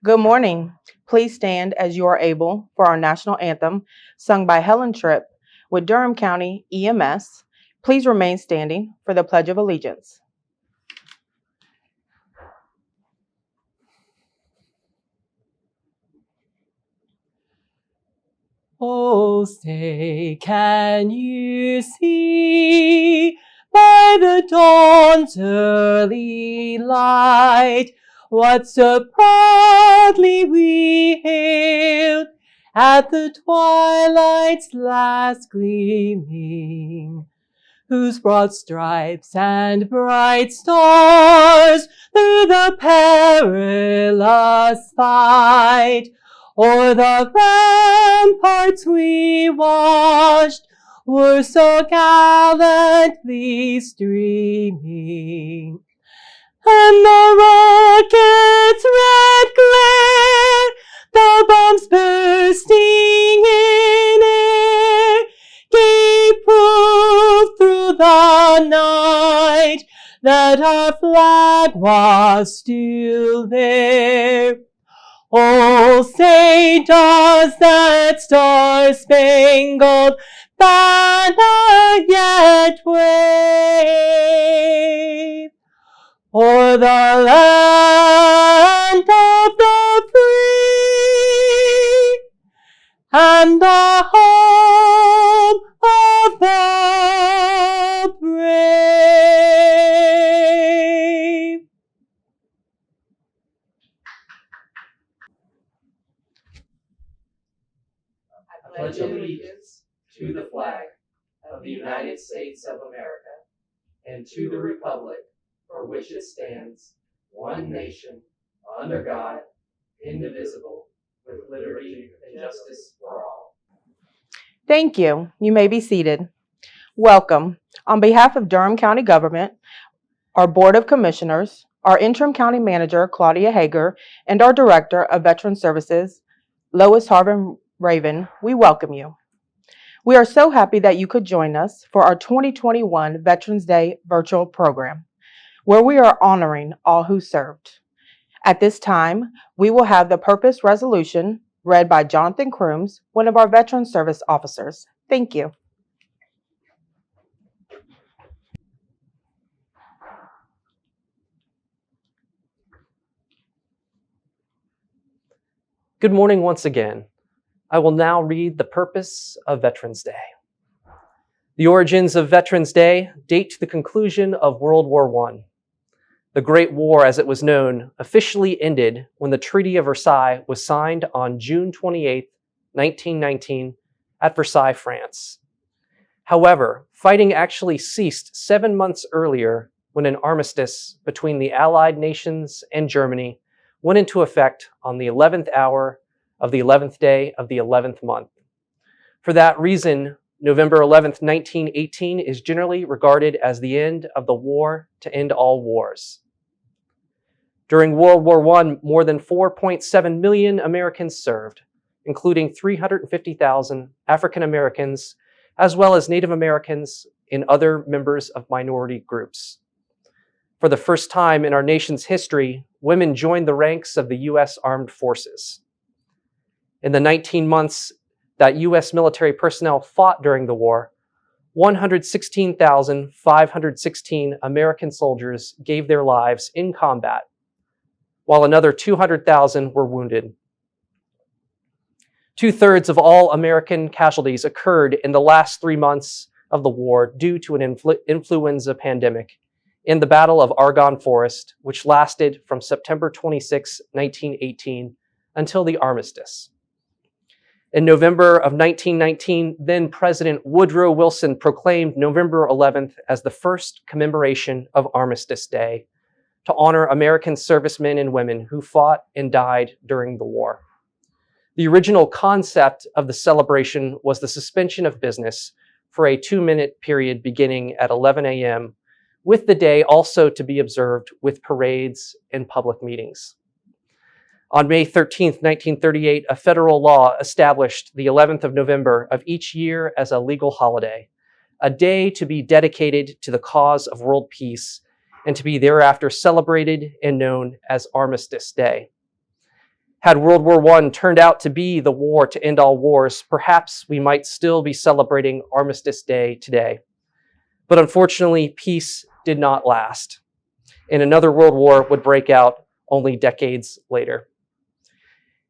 Good morning. Please stand as you are able for our national anthem, sung by Helen Tripp with Durham County EMS. Please remain standing for the Pledge of Allegiance. Oh, say, can you see by the dawn's early light what so proudly we hailed at the twilight's last gleaming, whose broad stripes and bright stars through the perilous fight o'er the ramparts we watched were so gallantly streaming. And the rocket's red glare, the bombs bursting in air, gave proof through the night that our flag was still there. Oh, say does that star-spangled banner yet wave o'er the land of the free and the home of the brave? I pledge allegiance to the flag of the United States of America and to the republic for which it stands, one nation, under God, indivisible, with liberty and justice for all. Thank you. You may be seated. Welcome. On behalf of Durham County Government, our Board of Commissioners, our Interim County Manager, Claudia Hager, and our Director of Veteran Services, Lois Harvin Raven, we welcome you. We are so happy that you could join us for our 2021 Veterans Day virtual program, where we are honoring all who served. At this time, we will have the purpose resolution read by Jonathan Crooms, one of our Veteran Service officers. Thank you. Good morning once again. I will now read the purpose of Veterans Day. The origins of Veterans Day date to the conclusion of World War I. The Great War, as it was known, officially ended when the Treaty of Versailles was signed on June 28, 1919, at Versailles, France. However, fighting actually ceased 7 months earlier when an armistice between the Allied nations and Germany went into effect on the 11th hour of the 11th day of the 11th month. For that reason, November 11th, 1918 is generally regarded as the end of the war to end all wars. During World War I, more than 4.7 million Americans served, including 350,000 African Americans, as well as Native Americans and other members of minority groups. For the first time in our nation's history, women joined the ranks of the U.S. Armed Forces. In the 19 months that U.S. military personnel fought during the war, 116,516 American soldiers gave their lives in combat, while another 200,000 were wounded. 2/3 of all American casualties occurred in the last 3 months of the war due to an influenza pandemic in the Battle of Argonne Forest, which lasted from September 26, 1918, until the armistice. In November of 1919, then President Woodrow Wilson proclaimed November 11th as the first commemoration of Armistice Day to honor American servicemen and women who fought and died during the war. The original concept of the celebration was the suspension of business for a 2-minute period beginning at 11 a.m., with the day also to be observed with parades and public meetings. On May 13, 1938, a federal law established the 11th of November of each year as a legal holiday, a day to be dedicated to the cause of world peace and to be thereafter celebrated and known as Armistice Day. Had World War I turned out to be the war to end all wars, perhaps we might still be celebrating Armistice Day today. But unfortunately, peace did not last, and another world war would break out only decades later.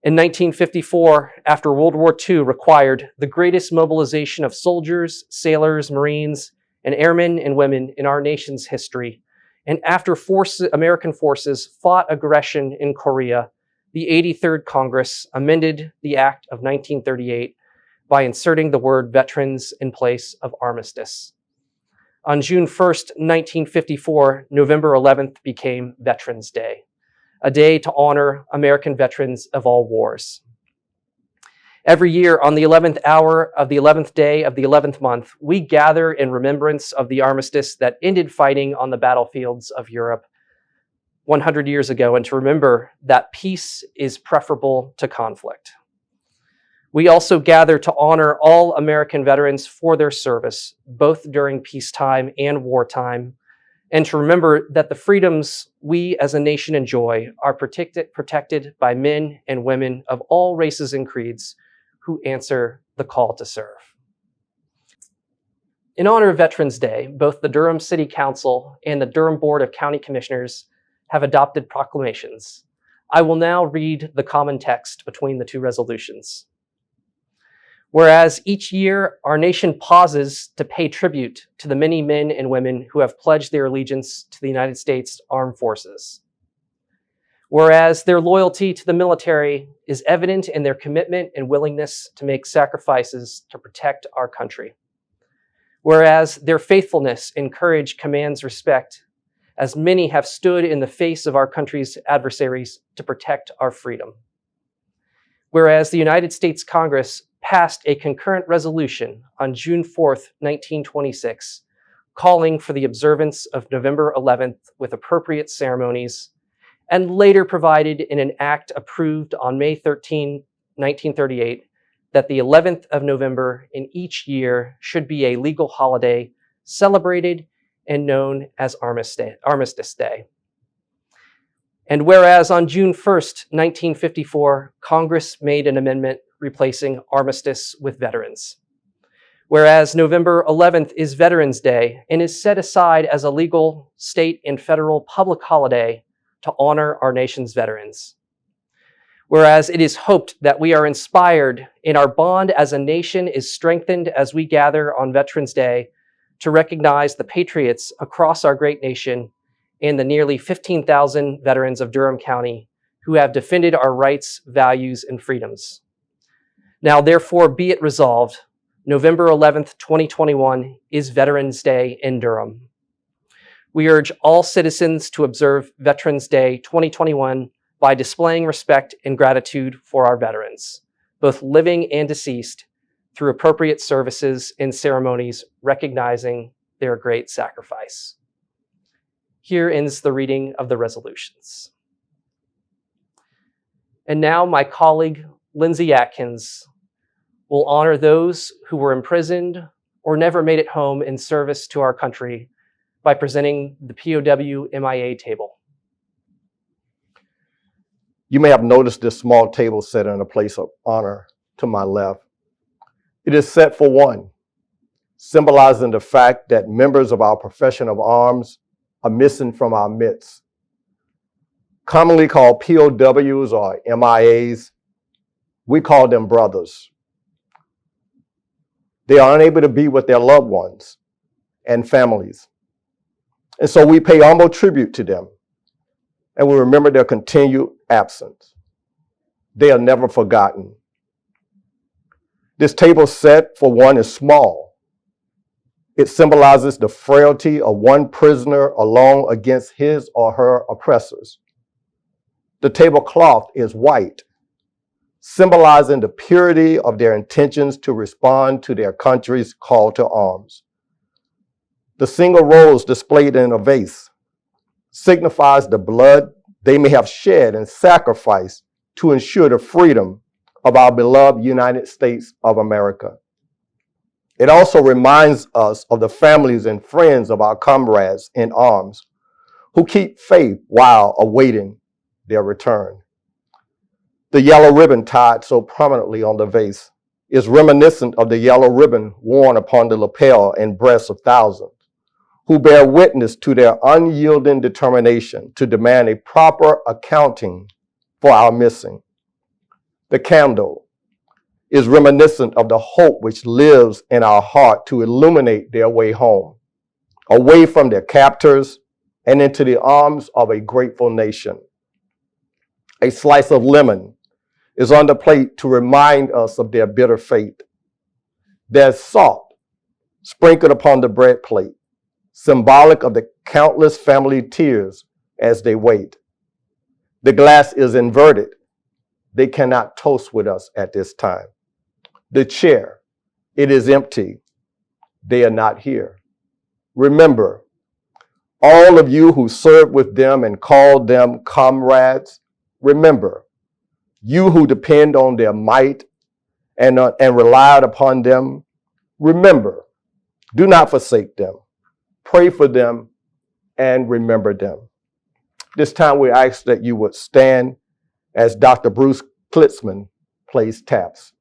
In 1954, after World War II required the greatest mobilization of soldiers, sailors, Marines, and airmen and women in our nation's history, and after American forces fought aggression in Korea, the 83rd Congress amended the Act of 1938 by inserting the word veterans in place of armistice. On June 1st, 1954, November 11th became Veterans Day, a day to honor American veterans of all wars. Every year on the 11th hour of the 11th day of the 11th month, we gather in remembrance of the armistice that ended fighting on the battlefields of Europe 100 years ago, and to remember that peace is preferable to conflict. We also gather to honor all American veterans for their service, both during peacetime and wartime, and to remember that the freedoms we as a nation enjoy are protected by men and women of all races and creeds who answer the call to serve. In honor of Veterans Day, both the Durham City Council and the Durham Board of County Commissioners have adopted proclamations. I will now read the common text between the two resolutions. Whereas each year our nation pauses to pay tribute to the many men and women who have pledged their allegiance to the United States Armed Forces. Whereas their loyalty to the military is evident in their commitment and willingness to make sacrifices to protect our country. Whereas their faithfulness and courage commands respect, as many have stood in the face of our country's adversaries to protect our freedom. Whereas the United States Congress passed a concurrent resolution on June 4th, 1926, calling for the observance of November 11th with appropriate ceremonies, and later provided in an act approved on May 13, 1938, that the 11th of November in each year should be a legal holiday celebrated and known as Armistice Day. And whereas on June 1st, 1954, Congress made an amendment replacing armistice with veterans. Whereas November 11th is Veterans Day and is set aside as a legal state and federal public holiday to honor our nation's veterans. Whereas it is hoped that we are inspired and our bond as a nation is strengthened as we gather on Veterans Day to recognize the patriots across our great nation and the nearly 15,000 veterans of Durham County who have defended our rights, values, and freedoms. Now, therefore, be it resolved, November 11th, 2021 is Veterans Day in Durham. We urge all citizens to observe Veterans Day 2021 by displaying respect and gratitude for our veterans, both living and deceased, through appropriate services and ceremonies recognizing their great sacrifice. Here ends the reading of the resolutions. And now my colleague, Lindsay Atkins, will honor those who were imprisoned or never made it home in service to our country by presenting the POW MIA table. You may have noticed this small table set in a place of honor to my left. It is set for one, symbolizing the fact that members of our profession of arms are missing from our midst. Commonly called POWs or MIAs, we call them brothers. They are unable to be with their loved ones and families. And so we pay humble tribute to them, and we remember their continued absence. They are never forgotten. This table set for one is small. It symbolizes the frailty of one prisoner alone against his or her oppressors. The tablecloth is white, symbolizing the purity of their intentions to respond to their country's call to arms. The single rose displayed in a vase signifies the blood they may have shed and sacrificed to ensure the freedom of our beloved United States of America. It also reminds us of the families and friends of our comrades in arms who keep faith while awaiting their return. The yellow ribbon tied so prominently on the vase is reminiscent of the yellow ribbon worn upon the lapel and breasts of thousands who bear witness to their unyielding determination to demand a proper accounting for our missing. The candle is reminiscent of the hope which lives in our heart to illuminate their way home, away from their captors and into the arms of a grateful nation. A slice of lemon is on the plate to remind us of their bitter fate. There's salt sprinkled upon the bread plate, symbolic of the countless family tears as they wait. The glass is inverted. They cannot toast with us at this time. The chair, it is empty. They are not here. Remember, all of you who served with them and called them comrades, remember, you who depend on their might and relied upon them, remember, do not forsake them. Pray for them and remember them. This time we ask that you would stand as Dr. Bruce Klitzman plays taps.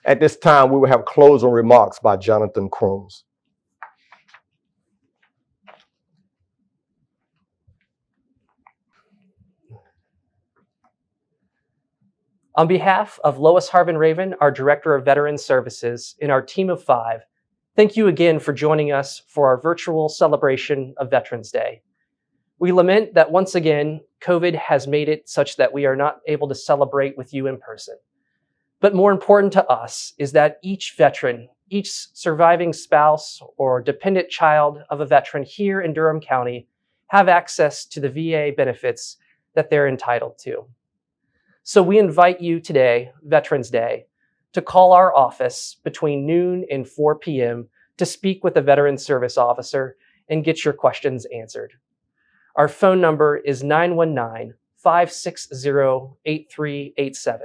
At this time, we will have closing remarks by Jonathan Crooms. On behalf of Lois Harvin-Raven, our Director of Veteran Services, and our team of 5, thank you again for joining us for our virtual celebration of Veterans Day. We lament that once again, COVID has made it such that we are not able to celebrate with you in person. But more important to us is that each veteran, each surviving spouse or dependent child of a veteran here in Durham County have access to the VA benefits that they're entitled to. So we invite you today, Veterans Day, to call our office between noon and 4 p.m. to speak with a veteran service officer and get your questions answered. Our phone number is 919-560-8387.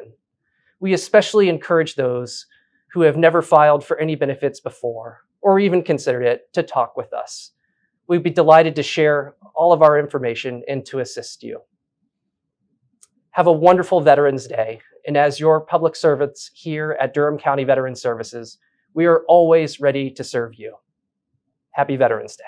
We especially encourage those who have never filed for any benefits before or even considered it to talk with us. We'd be delighted to share all of our information and to assist you. Have a wonderful Veterans Day, and as your public servants here at Durham County Veteran Services, we are always ready to serve you. Happy Veterans Day.